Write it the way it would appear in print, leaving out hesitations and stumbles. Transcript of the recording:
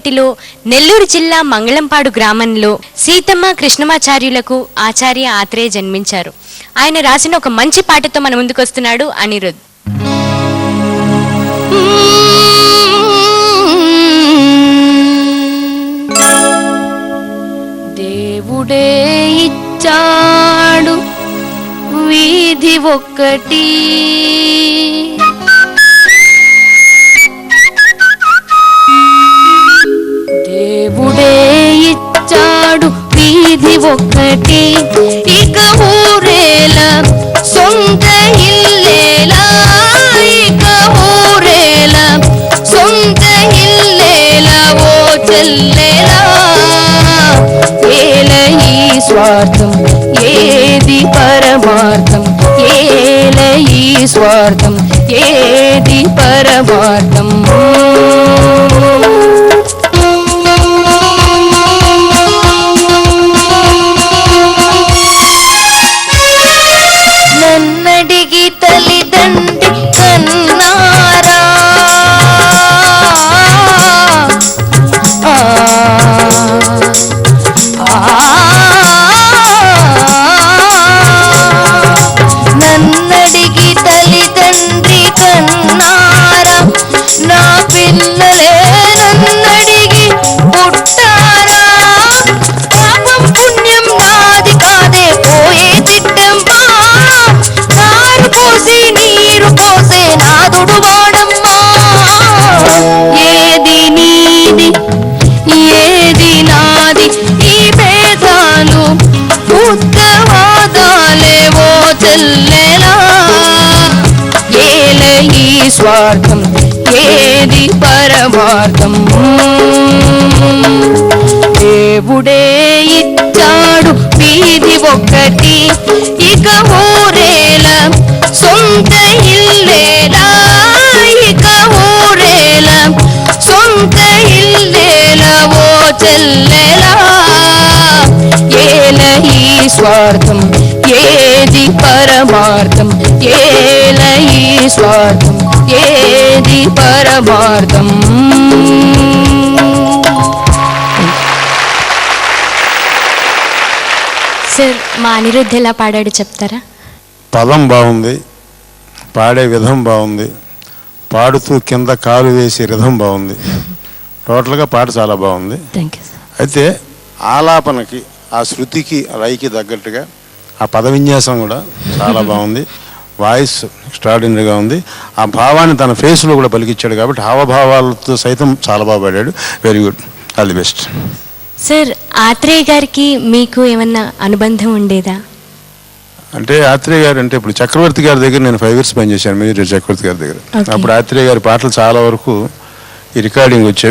నాటిలో నెల్లూరు జిల్లా మంగళంపాడు గ్రామంలో సీతమ్మ కృష్ణమాచార్యులకు ఆచార్య ఆత్రేయ జన్మించారు. ఆయన రాసిన ఒక మంచి పాటతో మన ముందుకు వస్తున్నాడు అనిరుద్. దేవుడే ఇచ్చాడు వీధి ఒక్కటి, దేవుడే ఇచ్చాడు వీధి ఒక్కటి, ఇక ఊరేలా సొంత ఇల్లేలా, ఇక ఊరేలా సొంత ఇల్లేలా ఓ చెల్లేలా. ఏల ఈ స్వార్థం ఏది పరమార్థం, ఏల ఈ స్వార్థం ఏది పరమార్థం. నన్నడిగి తల్లిదండ్రి కన్నారా, నన్నడిగి తల్లిదండ్రి కన్నారా, నా పిల్లలే నన్నడిగి పుట్టారా. పాపం పుణ్యం నాది కాదే పోయే తిట్టమ్మా, నారు పోసి నీరు పోసే నాదుడు వాడమ్మా. ఏది నీది ఏది నాది ఈ భేదాలు ఉత్తవాదాలేవో చెల్లెలా. ఏల ఈ స్వార్థం ఏది పరమార్థం. దేవుడే ఇచ్చాడు వీధి ఒక్కటి, ఇక ఊరేలా సొంత ఇల్లేలా, ఇక ఊరేలా సొంత ఇల్లేలా ఓ చెల్లెలా. ఏల ఈ స్వార్థం ఏది పరమార్థం, ఏల ఈ స్వార్థం ఏది పరమార్థం. సార్, మా అనిరుద్ధ్ ఎలా పాడాడు చెప్తారా? పదం బాగుంది, పాడే విధం బాగుంది, పాడుతూ కింద కాలు వేసే రిధం బాగుంది. టోటల్గా పాట చాలా బాగుంది. అయితే ఆలాపనకి ఆ శృతికి లైకి తగ్గట్టుగా ఆ పద విన్యాసం కూడా చాలా బాగుంది. వాయిస్ ఎక్స్ట్రాడినరీగా ఉంది. ఆ భావాన్ని తన ఫేస్లో కూడా పలికిచ్చాడు కాబట్టి హావభావాలతో సైతం చాలా బాగా పాడాడు. Very good, all the best. Sir, Atreya గారికి మీకు ఏమన్నా అనుబంధం ఉండేదా? అంటే ఆత్రేయ గారు అంటే ఇప్పుడు చక్రవర్తి గారి దగ్గర నేను 5 years పనిచేశాను, మేజర్ చక్రవర్తి గారి దగ్గర. అప్పుడు ఆత్రేయ గారి పాటలు చాలా వరకు ఈ రికార్డింగ్ వచ్చేవి.